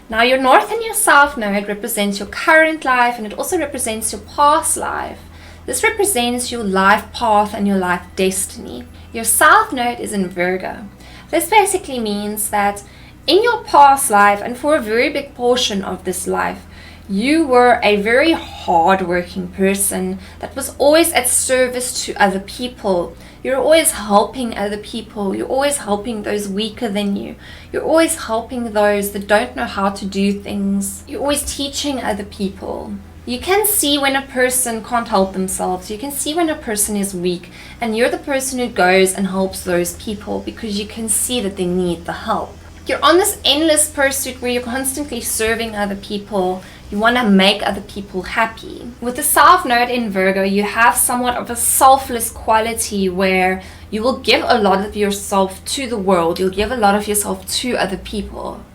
Now your North and your South node represents your current life, and it also represents your past life. This represents your life path and your life destiny. Your South node is in Virgo. This basically means that in your past life, and for a very big portion of this life, you were a very hard-working person that was always at service to other people. You're always helping other people. You're always helping those weaker than you. You're always helping those that don't know how to do things. You're always teaching other people. You can see when a person can't help themselves. You can see when a person is weak, and you're the person who goes and helps those people because you can see that they need the help. You're on this endless pursuit where you're constantly serving other people. You want to make other people happy. With the South node in Virgo, you have somewhat of a selfless quality where you will give a lot of yourself to the world. You'll give a lot of yourself to other people.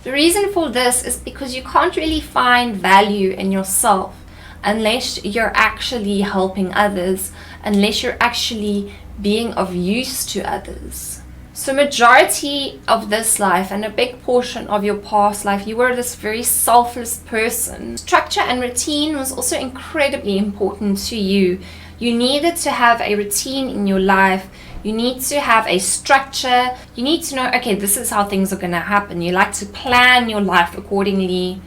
The reason for this is because you can't really find value in yourself unless you're actually helping others, unless you're actually being of use to others. So majority of this life and a big portion of your past life, you were this very selfless person. Structure and routine was also incredibly important to you. You needed to have a routine in your life. You need to have a structure. You need to know, okay, this is how things are going to happen. You like to plan your life accordingly.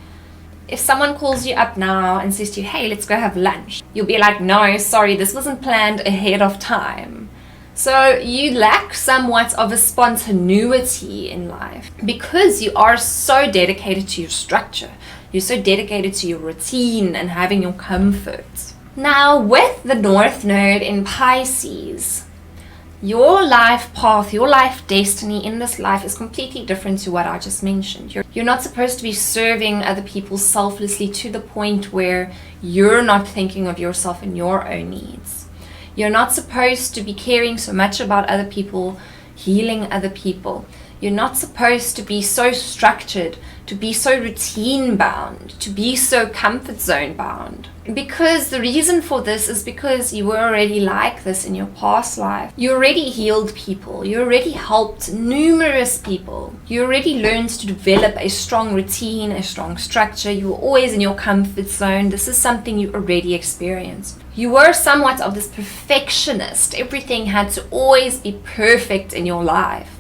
If someone calls you up now and says to you, hey, let's go have lunch, you'll be like, no, sorry, this wasn't planned ahead of time. So you lack somewhat of a spontaneity in life because you are so dedicated to your structure. You're so dedicated to your routine and having your comfort. Now with the North node in Pisces, your life path, your life destiny in this life is completely different to what I just mentioned. You're not supposed to be serving other people selflessly to the point where you're not thinking of yourself and your own needs. You're not supposed to be caring so much about other people, healing other people. You're not supposed to be so structured, to be so routine bound, to be so comfort zone bound. Because the reason for this is because you were already like this in your past life. You already healed people. You already helped numerous people. You already learned to develop a strong routine, a strong structure. You were always in your comfort zone. This is something you already experienced. You were somewhat of this perfectionist. Everything had to always be perfect in your life.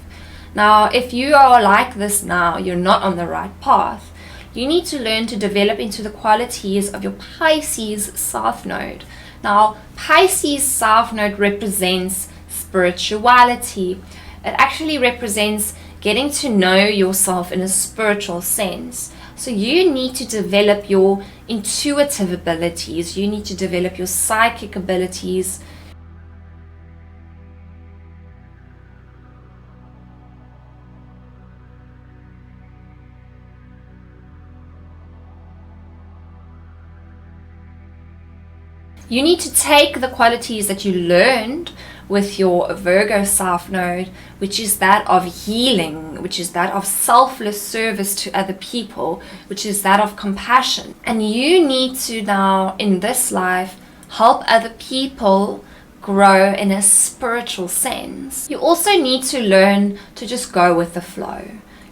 Now, if you are like this now, you're not on the right path. You need to learn to develop into the qualities of your Pisces South node. Now, Pisces South node represents spirituality. It actually represents getting to know yourself in a spiritual sense. So you need to develop your intuitive abilities. You need to develop your psychic abilities. You need to take the qualities that you learned with your Virgo South node, which is that of healing, which is that of selfless service to other people, which is that of compassion. And you need to now, in this life, help other people grow in a spiritual sense. You also need to learn to just go with the flow.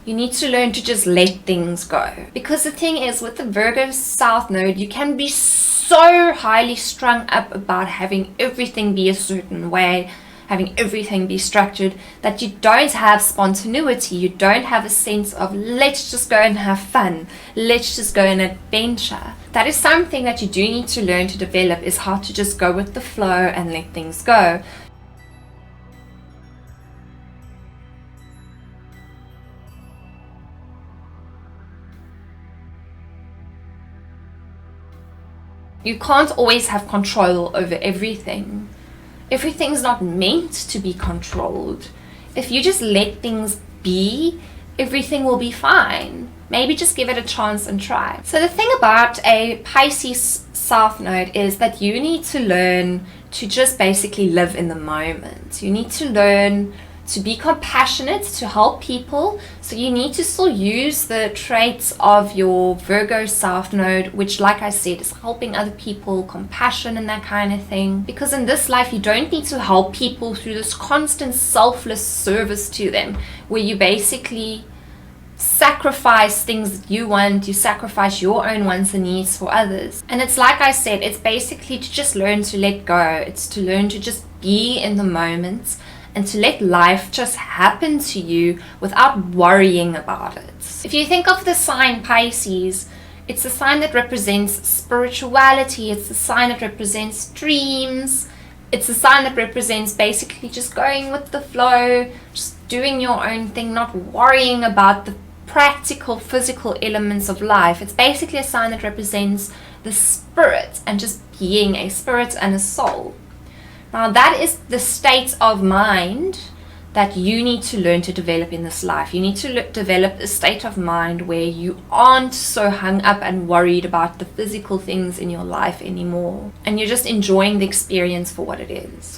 You need to learn to just let things go. Because the thing is, with the Virgo South node, you can be so highly strung up about having everything be a certain way, having everything be structured, that you don't have spontaneity. You don't have a sense of, let's just go and have fun. Let's just go and adventure. That is something that you do need to learn to develop, is how to just go with the flow and let things go. You can't always have control over everything. Everything's not meant to be controlled. If you just let things be, everything will be fine. Maybe just give it a chance and try. So the thing about a Pisces South node is that you need to learn to just basically live in the moment. You need to learn to be compassionate, to help people. So you need to still use the traits of your Virgo South node, which, like I said, is helping other people, compassion and that kind of thing. Because in this life, you don't need to help people through this constant selfless service to them, where you basically sacrifice things that you want, you sacrifice your own wants and needs for others. And it's like I said, it's basically to just learn to let go. It's to learn to just be in the moment and to let life just happen to you without worrying about it. If you think of the sign Pisces, it's the sign that represents spirituality, it's the sign that represents dreams, it's the sign that represents basically just going with the flow, just doing your own thing, not worrying about the practical, physical elements of life. It's basically a sign that represents the spirit and just being a spirit and a soul. Now that is the state of mind that you need to learn to develop in this life. You need to develop a state of mind where you aren't so hung up and worried about the physical things in your life anymore, and you're just enjoying the experience for what it is.